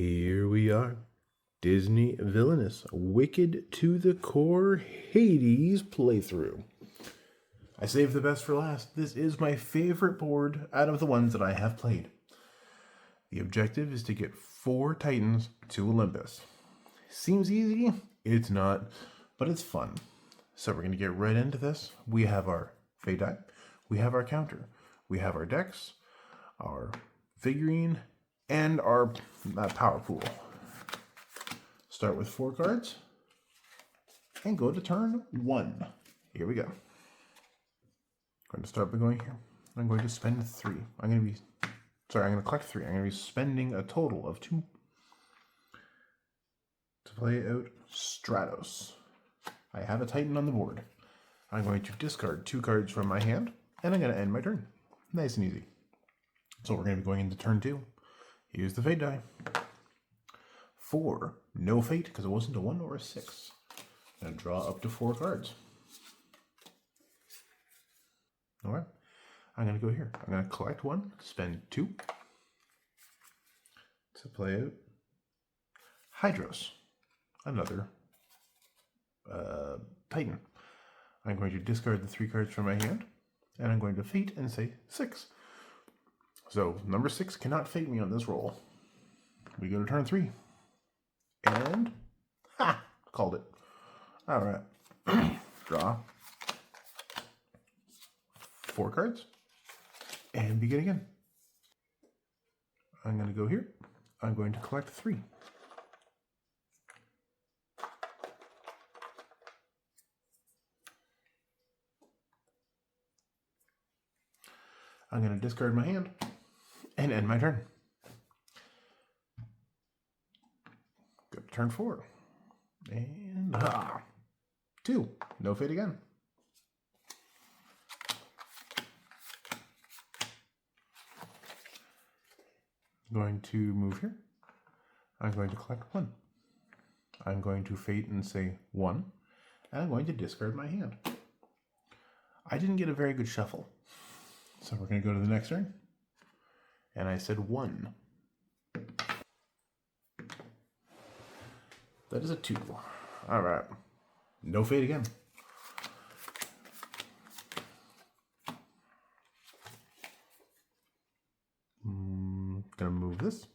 Here we are. Disney Villainous, Wicked to the Core Hades playthrough. I saved the best for last. This is my favorite board out of the ones that I have played. The objective is to get 4 Titans to Olympus. Seems easy? It's not, but it's fun. So we're going to get right into this. We have our Fate die. We have our counter. We have our decks, our figurine, and our power pool. Start with 4 cards and go to turn 1. Here we go. I'm going to start by going here. I'm going to spend 3. I'm going to collect 3. I'm going to be spending a total of 2 to play out Stratos. I have a Titan on the board. I'm going to discard 2 cards from my hand, and I'm going to end my turn. Nice and easy. So we're going to be going into turn 2. Use the Fate die. 4. No Fate, because it wasn't a 1 or a 6. And draw up to 4 cards. Alright. I'm going to go here. I'm going to collect 1, spend 2 to play out Hydros, another Titan. I'm going to discard the 3 cards from my hand, and I'm going to Fate and say 6. So number 6 cannot fate me on this roll. We go to turn 3. And, called it. All right. Draw 4 cards and begin again. I'm going to go here. I'm going to collect 3. I'm going to discard my hand and end my turn. Go to turn 4. And 2. No Fate again. Going to move here. I'm going to collect 1. I'm going to Fate and say 1. And I'm going to discard my hand. I didn't get a very good shuffle. So we're going to go to the next turn. And I said 1. That is a 2. All right. No Fate again. Gonna move this.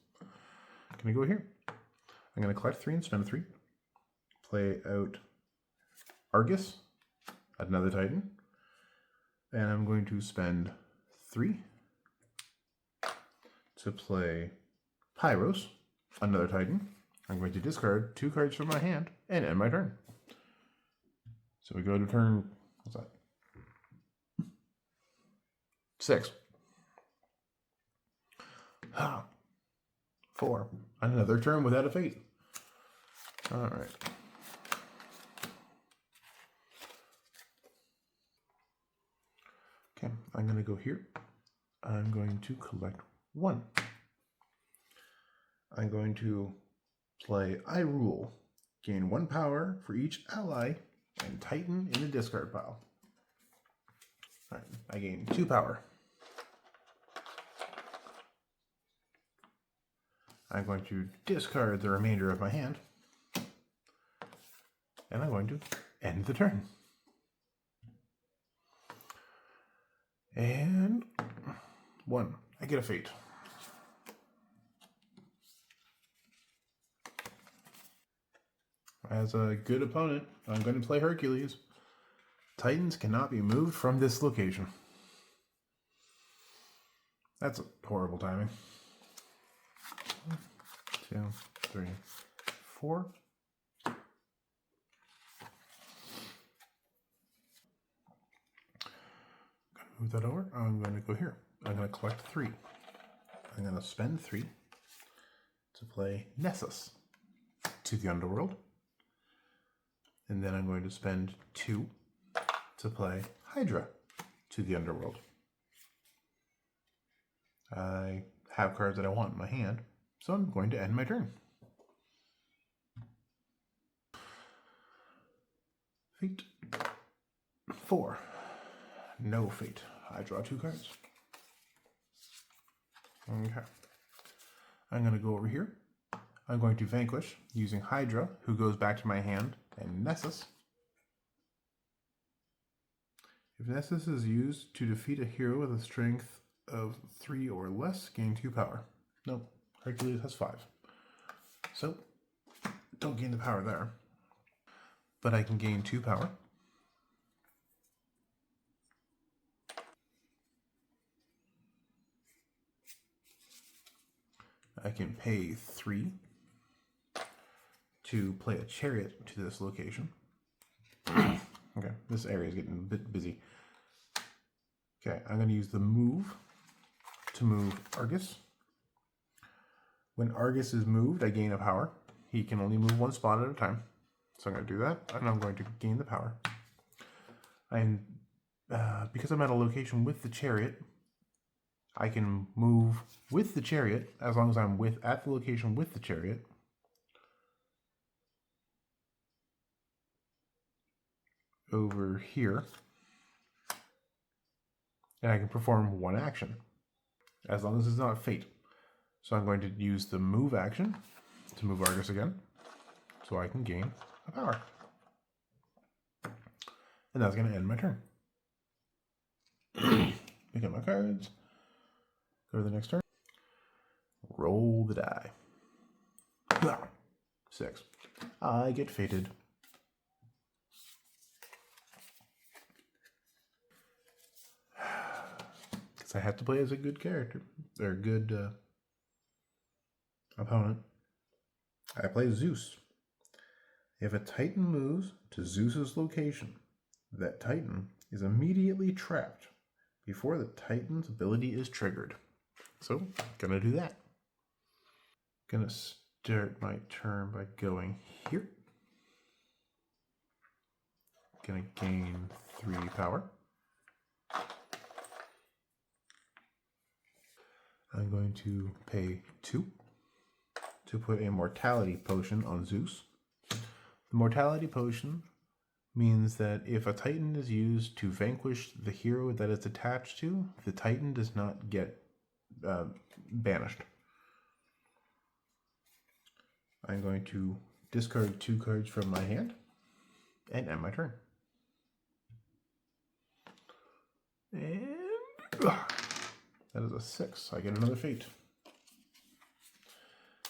Gonna go here. I'm gonna collect 3 and spend 3. Play out Argus, another Titan. And I'm going to spend 3 to play Pyros, another Titan. I'm going to discard 2 cards from my hand and end my turn. So we go to turn, what's that? 6. 4. Another turn without a Fate. All right. Okay, I'm going to go here. I'm going to collect 1. I'm going to play I Rule. Gain 1 power for each ally and Titan in the discard pile. All right, I gain 2 power. I'm going to discard the remainder of my hand. And I'm going to end the turn. And 1. I get a Fate. As a good opponent, I'm going to play Hercules. Titans cannot be moved from this location. That's horrible timing. 1, 2, 3, 4. Move that over. I'm going to go here. I'm going to collect 3. I'm going to spend 3 to play Nessus to the Underworld. And then I'm going to spend 2 to play Hydra to the Underworld. I have cards that I want in my hand, so I'm going to end my turn. Fate. 4. No Fate. I draw 2 cards. Okay. I'm going to go over here. I'm going to vanquish using Hydra, who goes back to my hand, and Nessus. If Nessus is used to defeat a hero with a strength of 3 or less, gain 2 power. Nope, Hercules has 5. So, don't gain the power there. But I can gain 2 power. I can pay 3 to play a chariot to this location. Okay, this area is getting a bit busy. Okay, I'm going to use the move to move Argus. When Argus is moved, I gain a power. He can only move 1 spot at a time. So I'm going to do that, and I'm going to gain the power. And because I'm at a location with the chariot, I can move with the chariot as long as I'm at the location with the chariot. Over here. And I can perform 1 action as long as it's not fate. So I'm going to use the move action to move Argus again so I can gain a power. And that's going to end my turn. Pick up my cards. Go to the next turn. Roll the die. 6. I get fated. Because I have to play as a good character. Or a good opponent. I play Zeus. If a Titan moves to Zeus's location, that Titan is immediately trapped before the Titan's ability is triggered. So, gonna do that. Gonna start my turn by going here. Gonna gain 3 power. I'm going to pay 2 to put a mortality potion on Zeus. The mortality potion means that if a Titan is used to vanquish the hero that it's attached to, the Titan does not get banished. I'm going to discard 2 cards from my hand and end my turn. And that is a 6. I get another fate.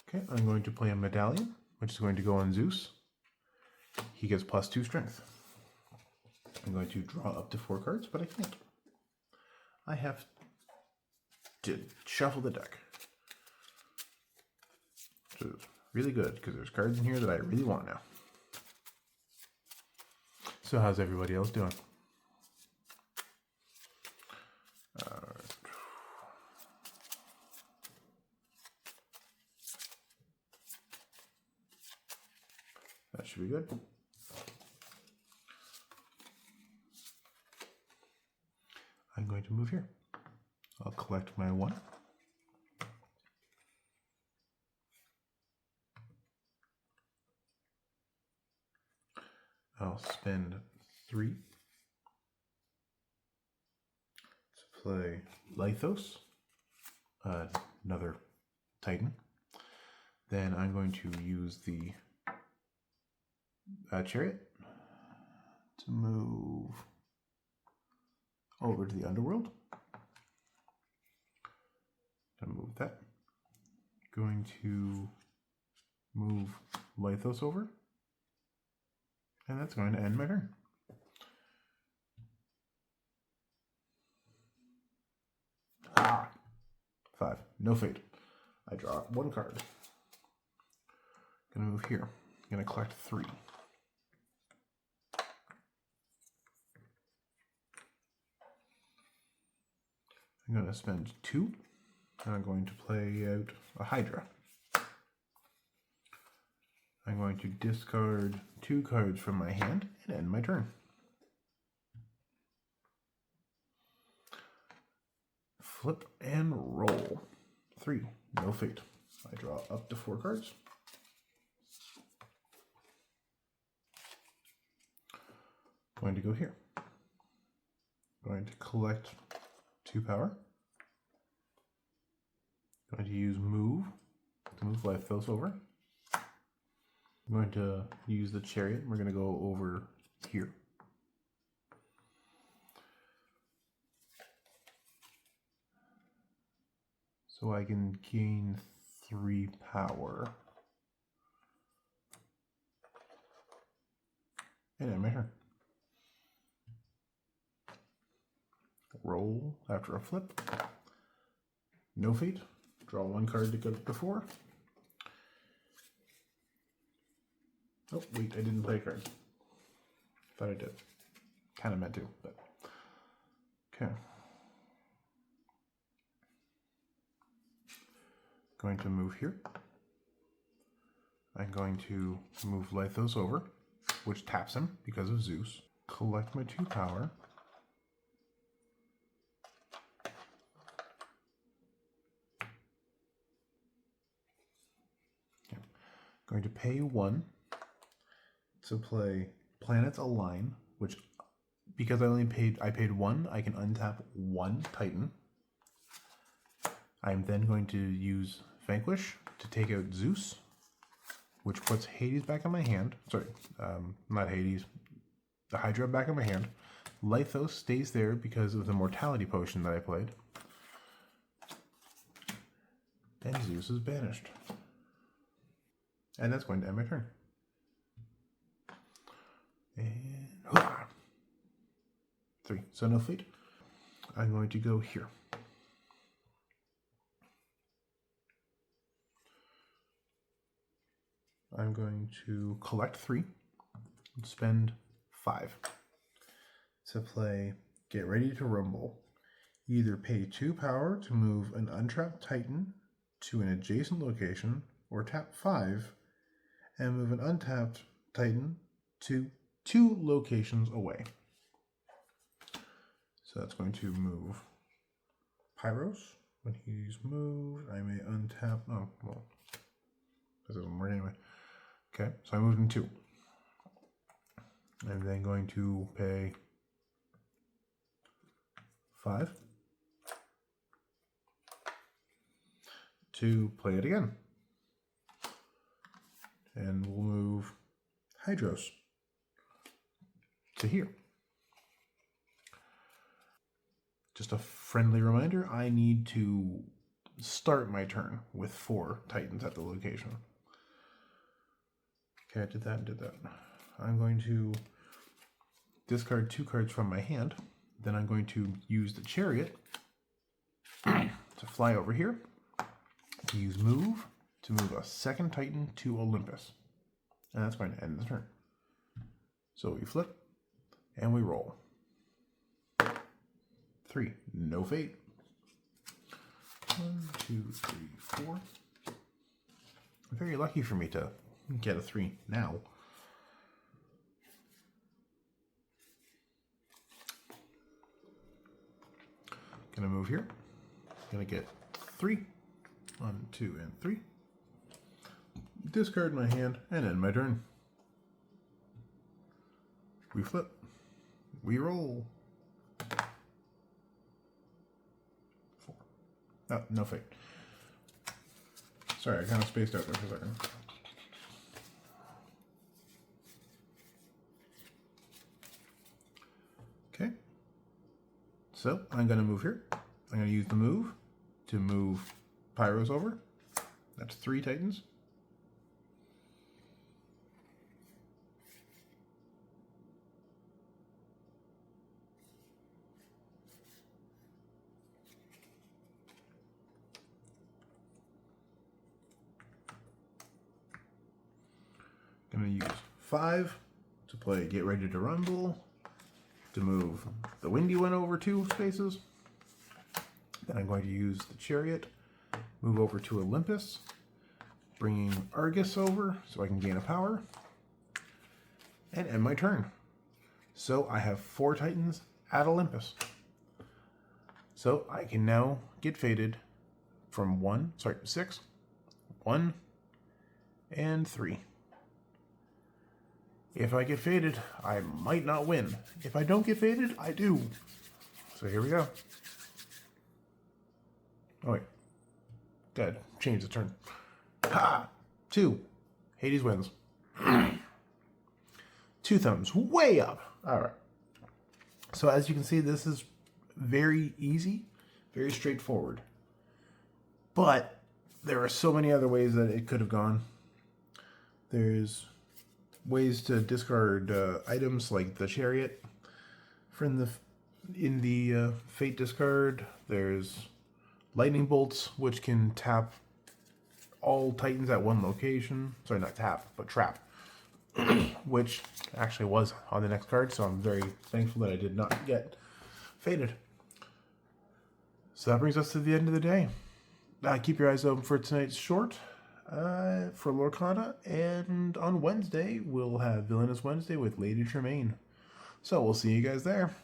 Okay, I'm going to play a medallion, which is going to go on Zeus. He gets +2 strength. I'm going to draw up to 4 cards, but I can't. I have to shuffle the deck. Which is really good, because there's cards in here that I really want now. So how's everybody else doing? That should be good. I'm going to move here. I'll collect my 1. I'll spend 3 to play Lithos, another Titan. Then I'm going to use the chariot to move over to the underworld. Gonna move that. Going to move Lithos over. And that's going to end my turn. Ah! 5. No fate. I draw 1 card. Gonna move here. Gonna collect 3. I'm going to spend 2, and I'm going to play out a Hydra. I'm going to discard 2 cards from my hand and end my turn. Flip and roll. 3, no fate. I draw up to 4 cards. Going to go here. Going to collect 2 power. Going to use move to move Lithos over. I'm going to use the chariot. We're going to go over here. So I can gain 3 power. And end my turn. Roll after a flip. No fate. Draw 1 card to go before. Oh, wait, I didn't play a card. Thought I did. Kind of meant to, but. Okay. Going to move here. I'm going to move Lithos over, which taps him because of Zeus. Collect my 2 power. Okay. Going to pay 1 to play Planets Align, which because I paid 1, I can untap 1 Titan. I'm then going to use Vanquish to take out Zeus, which puts Hades back in my hand. Sorry, not Hades. The Hydra back in my hand. Lithos stays there because of the Mortality Potion that I played. And Zeus is banished. And that's going to end my turn. And 3. So no fleet. I'm going to go here. I'm going to collect 3 and spend 5 to play Get Ready to Rumble. Either pay 2 power to move an untrapped Titan to an adjacent location, or tap 5 and move an untapped Titan to 2 locations away. So that's going to move Pyros. When he's moved, I may untap. Oh, well, this doesn't work anyway. Okay, so I moved in 2. I'm then going to pay 5 to play it again. And we'll move Hydros to here. Just a friendly reminder, I need to start my turn with 4 Titans at the location. Okay, I did that and did that. I'm going to discard 2 cards from my hand. Then I'm going to use the chariot to fly over here. Use move to move a 2nd Titan to Olympus. And that's going to end the turn. So we flip and we roll. 3. No fate. 1, 2, 3, 4. Very lucky for me to get a 3 now. Gonna move here. Gonna get 3. 1, 2, and 3. Discard my hand and end my turn. We flip. We roll. 4. Oh, no fate. Sorry, I kind of spaced out there for a second. Okay. So I'm going to move here. I'm going to use the move to move Pyros over. That's 3 Titans. I'm going to use 5 to play Get Ready to Rumble, to move the windy one over 2 spaces. Then I'm going to use the chariot, move over to Olympus, bringing Argus over so I can gain a power, and end my turn. So I have 4 Titans at Olympus. So I can now get fated from 6, 1, and 3. If I get faded, I might not win. If I don't get faded, I do. So here we go. Oh wait. Dead. Change the turn. Ha! 2. Hades wins. 2 thumbs, way up. All right. So as you can see, this is very easy, very straightforward. But there are so many other ways that it could have gone. There's ways to discard items like the chariot in the fate discard. There's lightning bolts, which can tap all titans at one location. Sorry, not tap, but trap. Which actually was on the next card, so I'm very thankful that I did not get fated. So that brings us to the end of the day. Keep your eyes open for tonight's short for Lorcana, and on Wednesday we'll have Villainous Wednesday with Lady Tremaine. So we'll see you guys there.